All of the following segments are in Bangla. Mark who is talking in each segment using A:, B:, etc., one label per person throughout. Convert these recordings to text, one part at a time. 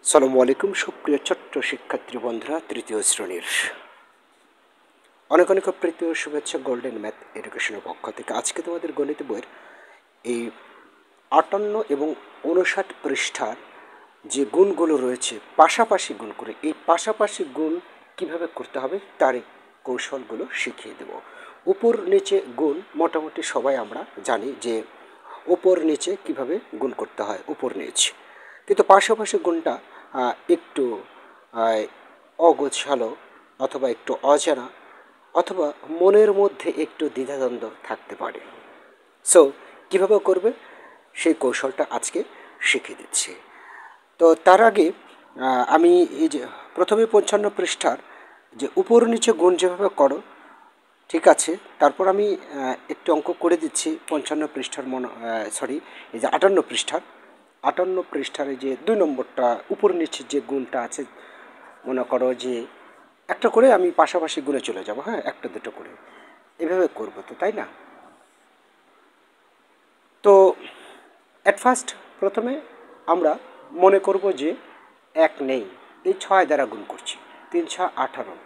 A: আসসালামু আলাইকুম সুপ্রিয় ছোট্ট শিক্ষার্থী বন্ধুরা, তৃতীয় শ্রেণীর অনেক অনেক প্রীতি ও শুভেচ্ছা গোল্ডেন ম্যাথ এডুকেশনের পক্ষ থেকে। আজকে তোমাদের গণিত বইয়ের এই 58 এবং 59 পৃষ্ঠার যে গুণগুলো রয়েছে, পাশাপাশি গুণ করে এই পাশাপাশি গুণ কিভাবে করতে হবে তার কৌশলগুলো শিখিয়ে দেব। উপর নিচে গুণ মোটামুটি সবাই আমরা জানি যে উপর নিচে কিভাবে গুণ করতে হয়, উপর নিচে। কিন্তু পাশাপাশি গুণটা একটু অগোছালো অথবা একটু অজানা অথবা মনের মধ্যে একটু দ্বিধাদ্বন্দ্ব থাকতে পারে। সো কীভাবে করবে সেই কৌশলটা আজকে শিখিয়ে দিচ্ছি। তো তার আগে আমি এই যে প্রথমে 55 পৃষ্ঠার যে উপর নিচে গুণ যেভাবে করো, ঠিক আছে, তারপর আমি একটু অঙ্ক করে দিচ্ছি 55 পৃষ্ঠার এই যে 58 পৃষ্ঠার এই যে 2 নম্বরটা উপর নিচে যে গুণটা আছে, মনে করো যে একটা করে আমি পাশাপাশি গুণে চলে যাব, হ্যাঁ, একটা দুটো করে এভাবে করবো তো, তাই না? তো অ্যাট ফার্স্ট প্রথমে আমরা মনে করব যে এক নেই, এই 6 দ্বারা গুণ করছি, 3 6 18,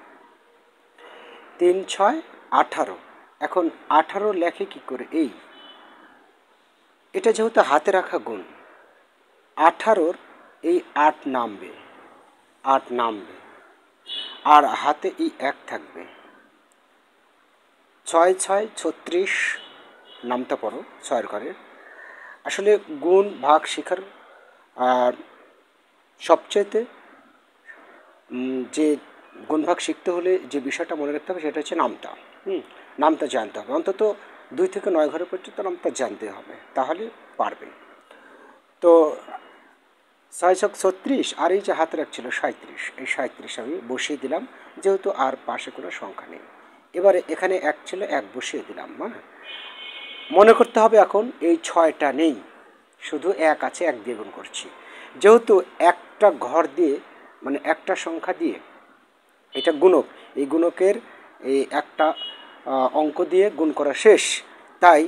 A: 3 6 18। এখন 18 লেখে কি করে? এটা যেহেতু হাতে রাখা গুণ, 18-র এই 8 নামবে, আর হাতে এই 1 থাকবে। 6 6 36 নামটা পড়ো 6-এর ঘরের। আসলে গুণ ভাগ শেখার সবচেয়েতে যে গুণ ভাগ শিখতে হলে যে বিষয়টা মনে রাখতে হবে সেটা হচ্ছে নামতা। নামতা জানতে হবে, অন্তত 2 থেকে 9 ঘরের পর্যন্ত নামতা জানতে হবে, তাহলে পারবে। তো 6 6 36 আর এই যে হাতে রাখছিল 37, এই 37 আমি বসিয়ে দিলাম, যেহেতু আর পাশে কোনো সংখ্যা নেই। এবারে এখানে 1 ছিল, 1 বসিয়ে দিলাম। মনে করতে হবে এখন এই 6টা নেই, শুধু 1 আছে, 1 দিয়ে গুণ করছি। যেহেতু একটা ঘর দিয়ে মানে একটা সংখ্যা দিয়ে, এটা গুণক, এই গুণকের এই একটা অঙ্ক দিয়ে গুণ করা শেষ, তাই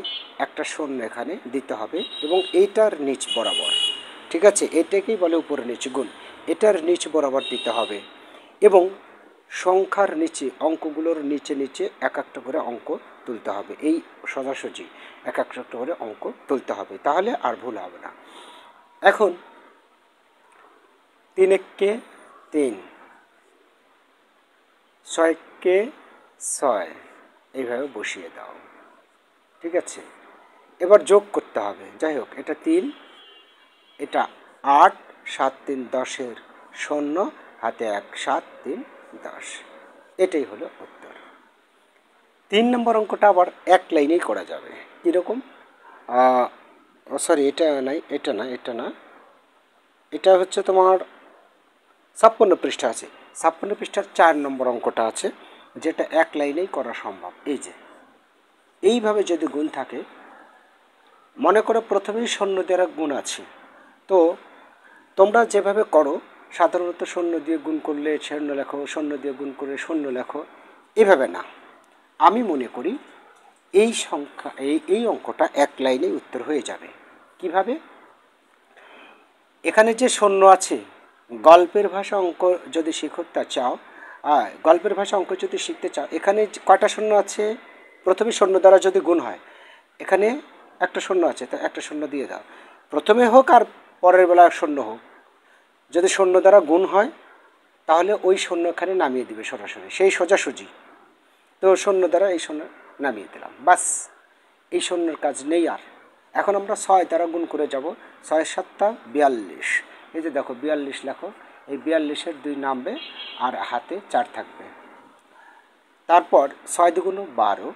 A: একটা শূন্য এখানে দিতে হবে এবং এইটার নিচ বরাবর, ঠিক আছে, এটাকেই বলে উপরে নিচে গুণ, এটার নিচ বরাবর দিতে হবে এবং সংখ্যার নিচে অঙ্কগুলোর নিচে নিচে এক একটা করে অঙ্ক তুলতে হবে। এই সোজাসুজি এক একটা করে অঙ্ক তুলতে হবে, তাহলে আর ভুল হবে না। এখন 3 1 3, 6 6, এইভাবে বসিয়ে দাও, ঠিক আছে। এবার যোগ করতে হবে, যাই হোক, এটা 3, এটা 8, 7 3 10-এর 0, হাতে 1, 7 3 10, এটাই হলো উত্তর। 3 নম্বর অঙ্কটা আবার এক লাইনেই করা যাবে। কীরকম? সরি, এটা নাই, এটা না, এটা হচ্ছে তোমার 56 পৃষ্ঠা আছে, 56 পৃষ্ঠার 4 নম্বর অঙ্কটা আছে, যেটা এক লাইনেই করা সম্ভব। এই যে এইভাবে যদি গুণ থাকে, মনে করো প্রথমেই শূন্য দ্বারা গুণ আছে, তো তোমরা যেভাবে করো সাধারণত শূন্য দিয়ে গুণ করলে শূন্য লেখো, শূন্য দিয়ে গুণ করে শূন্য লেখো, এভাবে না। আমি মনে করি এই সংখ্যা এই অঙ্কটা এক লাইনেই উত্তর হয়ে যাবে। কিভাবে? এখানে যে শূন্য আছে, গল্পের ভাষা অঙ্ক যদি শিখতে চাও, গল্পের ভাষা অঙ্ক যদি শিখতে চাও, এখানে কয়টা শূন্য আছে? প্রথমে শূন্য দ্বারা যদি গুণ হয়, এখানে একটা শূন্য আছে, তো একটা শূন্য দিয়ে দাও, প্রথমে হোক আর পরের বেলা শূন্য হোক। যদি শূন্য দ্বারা গুণ হয় তাহলে ওই শূন্য এখানে নামিয়ে দিবে সরাসরি, সেই সোজাসুজি। তো শূন্য দ্বারা এই শূন্য নামিয়ে দিলাম, বাস, এই শূন্যের কাজ নেই আর। এখন আমরা 6 দ্বারা গুণ করে যাব, 6 7 42, এই যে দেখো 42 লেখো, এই 42-এর 2 নামবে আর হাতে 4 থাকবে। তারপর 6 2 12,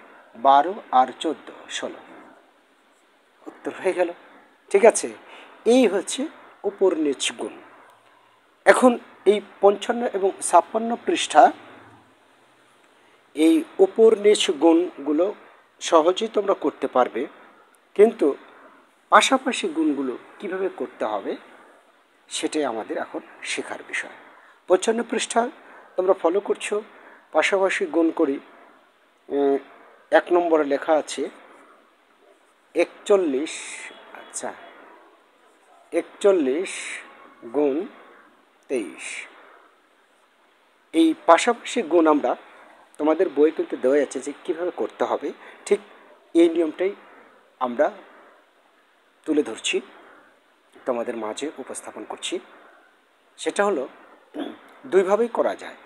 A: 12 আর 14 16, উত্তর হয়ে গেল, ঠিক আছে। এই হচ্ছে উপর নিচ গুণ। এখন এই 55 এবং 56 পৃষ্ঠা এই উপর নিচ গুণগুলো সহজেই তোমরা করতে পারবে, কিন্তু পাশাপাশি গুণগুলো কিভাবে করতে হবে সেটাই আমাদের এখন শেখার বিষয়। 55 পৃষ্ঠা তোমরা ফলো করছো, পাশাপাশি গুণ করি। 1 নম্বরে লেখা আছে 41, আচ্ছা, 41 গুণ 23। এই পাশাপাশি গুণ আমরা তোমাদের বই কিন্তু দেওয়া যাচ্ছে যে কীভাবে করতে হবে, ঠিক এই নিয়মটাই আমরা তুলে ধরছি, তোমাদের মাঝে উপস্থাপন করছি। সেটা হলো দুইভাবেই করা যায়।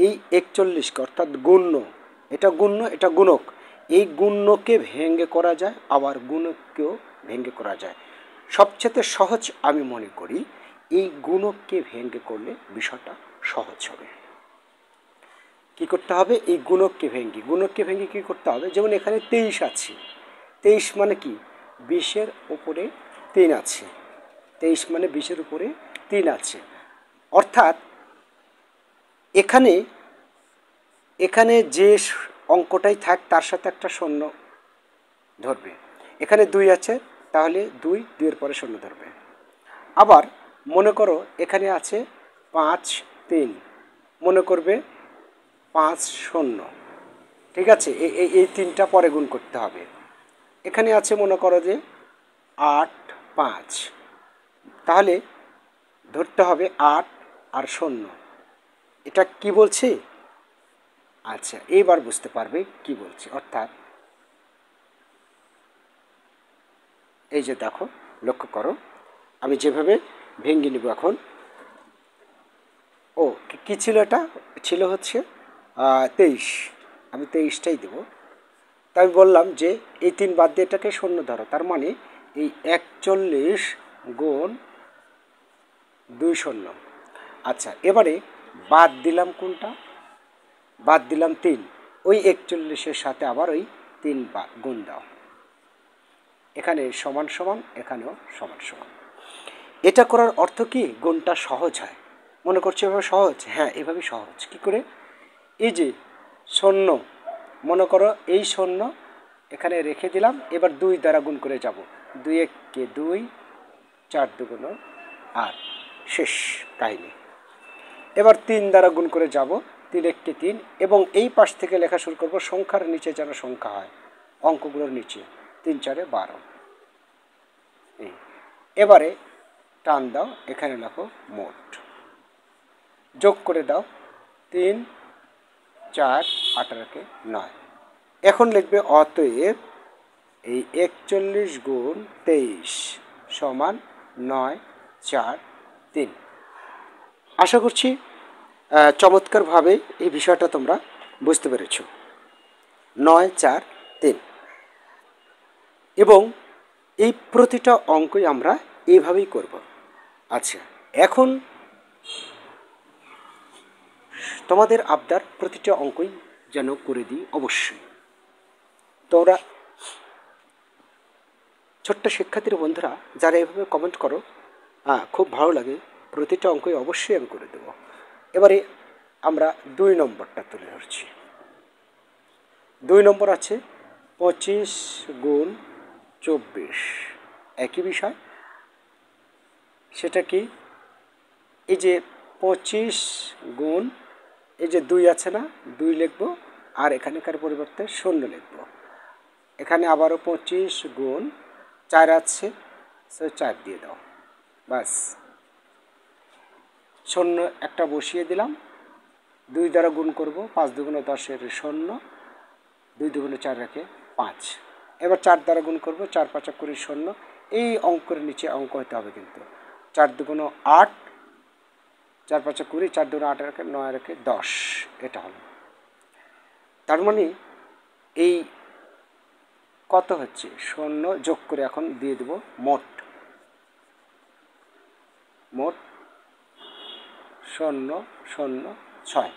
A: এই 41কে অর্থাৎ গুণ্য, এটা গুণ্য এটা গুণক, এই গুণ্যকে ভেঙে করা যায়, আবার গুণককেও ভেঙে করা যায়। সবচেয়ে সহজ আমি মনে করি এই গুণককে ভেঙে করলে বিষয়টা সহজ হবে। কি করতে হবে? এই গুণককে ভেঙে কি করতে হবে? যেমন এখানে 23 আছে, 23 মানে কি 20-এর উপরে 3 আছে, 23 মানে 20-এর উপরে 3 আছে। অর্থাৎ এখানে এখানে যে অঙ্কটাই থাক তার সাথে একটা শূন্য ধরবে। এখানে 2 আছে, তাহলে 2-এর পরে শূন্য ধরবে। আবার মনে করো এখানে আছে 5 3, মনে করবে 5 0, ঠিক আছে, এই 3টা পরে গুণ করতে হবে। এখানে আছে মনে করো যে 8 5, তাহলে ধরতে হবে 8 আর 0। এটা কি বলছি? আচ্ছা, এইবার বুঝতে পারবে কি বলছি। অর্থাৎ এই যে দেখো, লক্ষ্য করো আমি যেভাবে ভেঙে নিব এখন। ও কি ছিল? এটা ছিল হচ্ছে 23, আমি 23টাই দেবো। তাই আমি বললাম যে এই 3 বাদ দিয়ে এটাকে শূন্য ধরো, তার মানে এই 41 গুণ 2 শূন্য। আচ্ছা, এবারে বাদ দিলাম কোনটা? বাদ দিলাম 3, ওই 41-এর সাথে আবার ওই 3 গুণ দাও। এখানে সমান সমান, এখানেও সমান সমান। এটা করার অর্থ কি? গুণটা সহজ হয়। মনে করছো এভাবে সহজ? হ্যাঁ, এভাবে সহজ। কি করে? এই যে শূন্য, মনে করো এই শূন্য এখানে রেখে দিলাম, এবার 2 দ্বারা গুণ করে যাব। 2 1 2, 4 2 8, শেষ কাহিনী। এবার 3 দ্বারা গুণ করে যাব, 3 1 3, এবং এই পাশ থেকে লেখা শুরু করব সংখ্যার নিচে যেন সংখ্যা হয়, অঙ্কগুলোর নিচে 3 4 12। এবারে টান দাও, এখানে লেখো মোট, যোগ করে দাও 3 4 18 9। এখন লিখবে অতএব এই 41 গুণ 23 সমান 9 4 3। আশা করছি চমৎকারভাবে এই বিষয়টা তোমরা বুঝতে পেরেছ। 9 4 3, এবং এই প্রতিটা অঙ্কই আমরা এইভাবেই করব। আচ্ছা, এখন তোমাদের আবদার প্রতিটা অঙ্কই যেন করে দিই অবশ্যই। তোমরা ছোট্ট শিক্ষার্থীর বন্ধুরা যারা এভাবে কমেন্ট করো, খুব ভালো লাগে, প্রতিটা অঙ্কই অবশ্যই আমি করে দেব। এবারে আমরা 2 নম্বরটা তুলে ধরছি। 2 নম্বর আছে 25 গুণ 24, একই বিষয়। সেটা কি? এই যে 25 গুণ, এই যে 2 আছে না, 2 লিখব, আর এখানকার পরিবর্তে 0 লিখব। এখানে আবারও 25 গুণ 4 আছে, 4 দিয়ে দাও, বাস। 0 একটা বসিয়ে দিলাম, 2 দ্বারা গুণ করব, 5 2 10 0, 2 2 4 রেখে 5। এবার 4 দ্বারা গুণ করব, 4 5 20 0। এই অঙ্কের নিচে অঙ্ক হতে হবে কিন্তু 4 2 8, 4 5 20, 4 2 8 রেখে 9 রেখে 10, এটা হলো। তার মানে এই কত হচ্ছে? 0 যোগ করে এখন দিয়ে দেব মোট, মোট 0 0 6।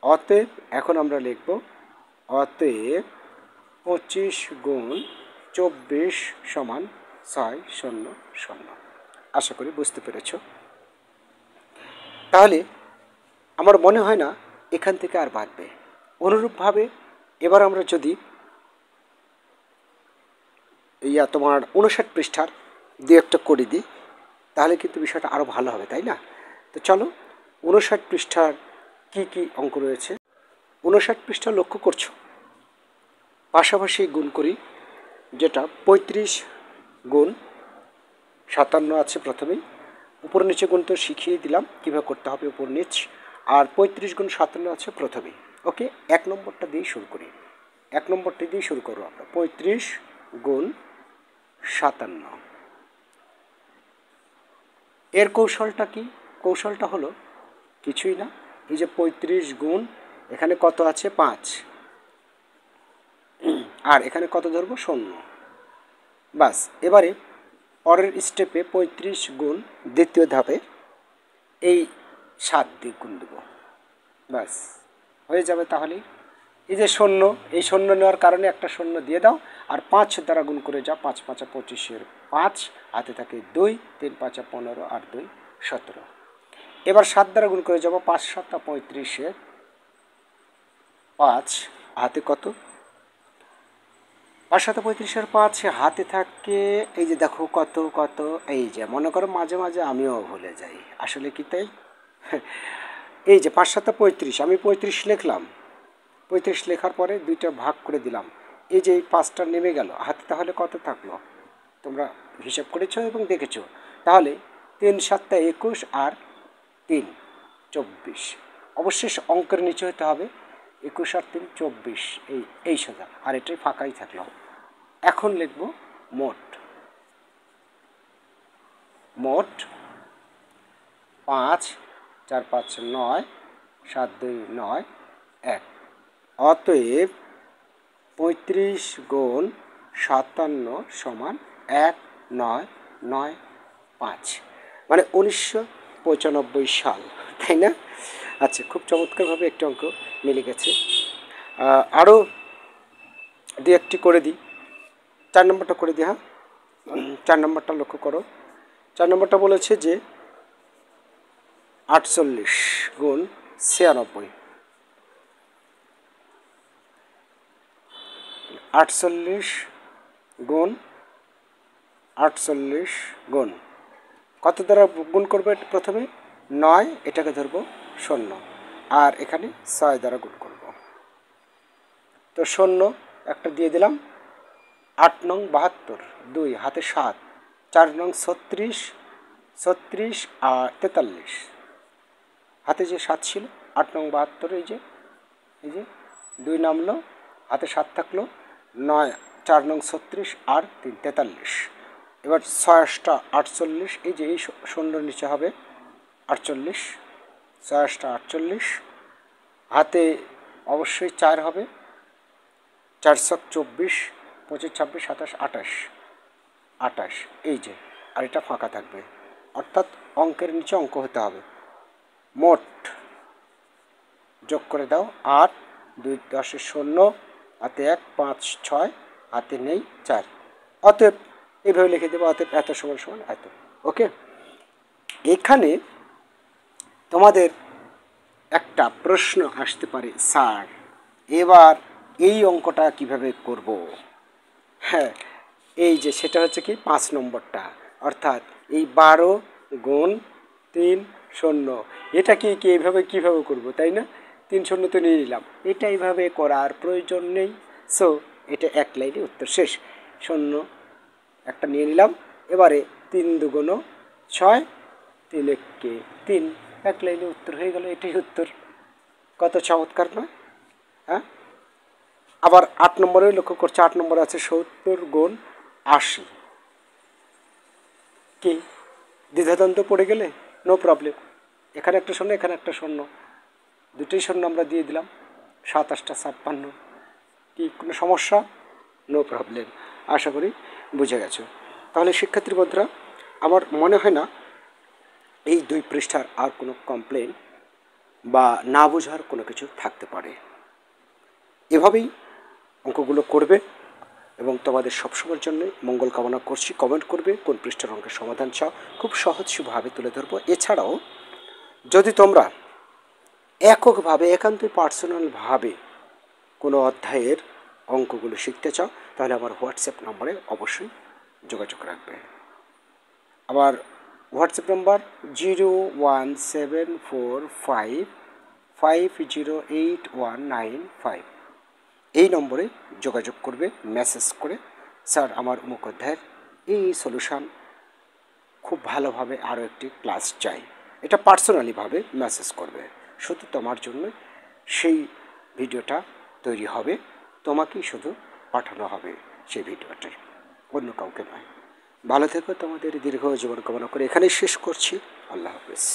A: অতএব এখন আমরা লিখব অতএব 25 গুণ 24 সমান 6 0 0। আশা করি বুঝতে পেরেছ। তাহলে আমার মনে হয় না এখান থেকে আর বাড়বে। অনুরূপভাবে এবার আমরা যদি তোমার 59 পৃষ্ঠার 2-একটা করে দিই, তাহলে কিন্তু বিষয়টা আরও ভালো হবে, তাই না? তো চলো 59 পৃষ্ঠার কি কি অঙ্ক রয়েছে। 59 পৃষ্ঠা লক্ষ্য করছো, পাশাপাশি গুণ করি, যেটা 35 গুণ 57 আছে প্রথমেই, উপর নিচে গুণ তো শিখিয়ে দিলাম কীভাবে করতে হবে উপর নিচ। আর 35 গুণ 57 আছে প্রথমেই। ওকে, 1 নম্বরটা দিয়েই শুরু করি। 1 নম্বরটা দিয়েই শুরু করবো আমরা। 35 গুণ 57। এর কৌশলটা কি? কৌশলটা হলো কিছুই না, এই যে 35 গুণ এখানে কত আছে 5, আর এখানে কত ধরবো 0। বাস, এবারে পরের স্টেপে 35 গুণ দ্বিতীয় ধাপে এই 7 দিয়ে গুণ দেবো, বাস হয়ে যাবে। তাহলেই এই যে 0, এই 0 নেওয়ার কারণে একটা 0 দিয়ে দাও, আর 5 দ্বারা গুণ করে যাও। 5 5 25, 5 হাতে থাকে 2, 3 5 15, আর 2 17। এবার 7 দ্বারা গুণ করে যাবো। 5 7 35, 5 হাতে কত, 5 7 35, 5 হাতে থাকে এই যে দেখো কত কত, এই যে মনে করো মাঝে মাঝে আমিও ভুলে যাই, আসলে কি তাই। এই যে 5 7 35, আমি 35 লিখলাম। 35 লেখার পরে 2টা ভাগ করে দিলাম, এই যে এই 5টা নেমে গেল হাতে, তাহলে কত থাকলো তোমরা হিসাব করেছো এবং দেখেছো। তাহলে 3 7 21 আর 3 24, অবশ্যই অঙ্কের নিচে হতে হবে। 21 আর 3 24, এই সোজা, আর এটাই ফাঁকাই থাকলো। এখন লিখব মোট। মোট 5 4 5 9, 7 2 9 1। অতএব 35 গুণ 57 সমান 1995, মানে 1995 সাল, তাই না? আচ্ছা, খুব চমৎকারভাবে একটি অঙ্ক মিলে গেছে। আরও দু একটি করে দিই। 4 নম্বরটা করে দিই। হ্যাঁ, 4 নম্বরটা লক্ষ্য করো। 4 নম্বরটা বলেছে যে 48 গুণ 96। 48 গুণ 48 গুণ কত দ্বারা গুণ করবে? প্রথমে 9, এটাকে ধরবো 0, আর এখানে 6 দ্বারা গুণ করব। তো 0 একটা দিয়ে দিলাম। 8 নং 72, 2 হাতে 7, 4 নং 36, 36 আর 43 হাতে যে 7 ছিল। 8 নং 72, এই যে 2 নামলো, হাতে 7 থাকলো, 9 4 নং 36 আর 3 43। এবার 6 48, এই যে এই 0 নিচে হবে 48, 6 48, হাতে অবশ্যই 4 হবে, 4 24, 25 26 27 28, 28, এই যে, আর এটা ফাঁকা থাকবে, অর্থাৎ অঙ্কের নিচে অঙ্ক হতে হবে। মোট যোগ করে দাও 8, 2 10 0, হাতে 1 5 6, হাতে নেই 4। অতএব এইভাবে লিখে দেবো, অতএব এত সমান সমান এত। ওকে, এখানে তোমাদের একটা প্রশ্ন আসতে পারে, স্যার এবার এই অঙ্কটা কিভাবে করব? হ্যাঁ, এই যে সেটা হচ্ছে কি 5 নম্বরটা, অর্থাৎ এই 12 গুণ 3 0, এটা কি এইভাবে কীভাবে করব, তাই না? 3 0 তো নিয়ে নিলাম, এটা এইভাবে করার প্রয়োজন নেই। সো এটা এক লাইনে উত্তর শেষ। 0 একটা নিয়ে নিলাম, এবারে 3 2 6, 3 1 3, এক লাইনে উত্তর হয়ে গেল। এটাই উত্তর। কত চমৎকার নয়? হ্যাঁ, আবার 8 নম্বরে লক্ষ্য করছে, 8 নম্বরে আছে 70 গুণ 80। কি দ্বিধাদ্বন্দ্ব পড়ে গেলে? নো প্রবলেম, এখানে একটা 0, এখানে একটা 0, দুটোই 0 আমরা দিয়ে দিলাম। 7 8 56, কি কোনো সমস্যা? নো প্রবলেম, আশা করি বুঝে গেছো। তাহলে শিক্ষার্থী বন্ধুরা, আমার মনে হয় না এই 2 পৃষ্ঠার আর কোনো কমপ্লেন বা না বোঝার কোনো কিছু থাকতে পারে। এভাবেই অঙ্কগুলো করবে এবং তোমাদের সবসময়ের জন্য মঙ্গল কামনা করছি। কমেন্ট করবে কোন পৃষ্ঠার অঙ্কের সমাধান চাও, খুব সহজভাবে তুলে ধরবো। এছাড়াও যদি তোমরা এককভাবে, একান্তই পার্সোনালভাবে কোনো অধ্যায়ের অঙ্কগুলো শিখতে চাও, তাহলে আমার হোয়াটসঅ্যাপ নম্বরে অবশ্যই যোগাযোগ রাখবে। আমার হোয়াটসঅ্যাপ নম্বর 01745508195, এই নম্বরে যোগাযোগ করবে মেসেজ করে, স্যার আমার অমুক অধ্যায়ের এই সলিউশান খুব ভালোভাবে আরও একটি ক্লাস চাই, এটা পার্সোনালিভাবে মেসেজ করবে, শুধু তোমার জন্য সেই ভিডিওটা তৈরি হবে, তোমাকেই শুধু পাঠানো হবে সেই ভিডিওটাই, অন্য কাউকে নয়। ভালো থেকো, তোমাদের দীর্ঘ জীবন কামনা করে এখানেই শেষ করছি। আল্লাহ হাফেজ।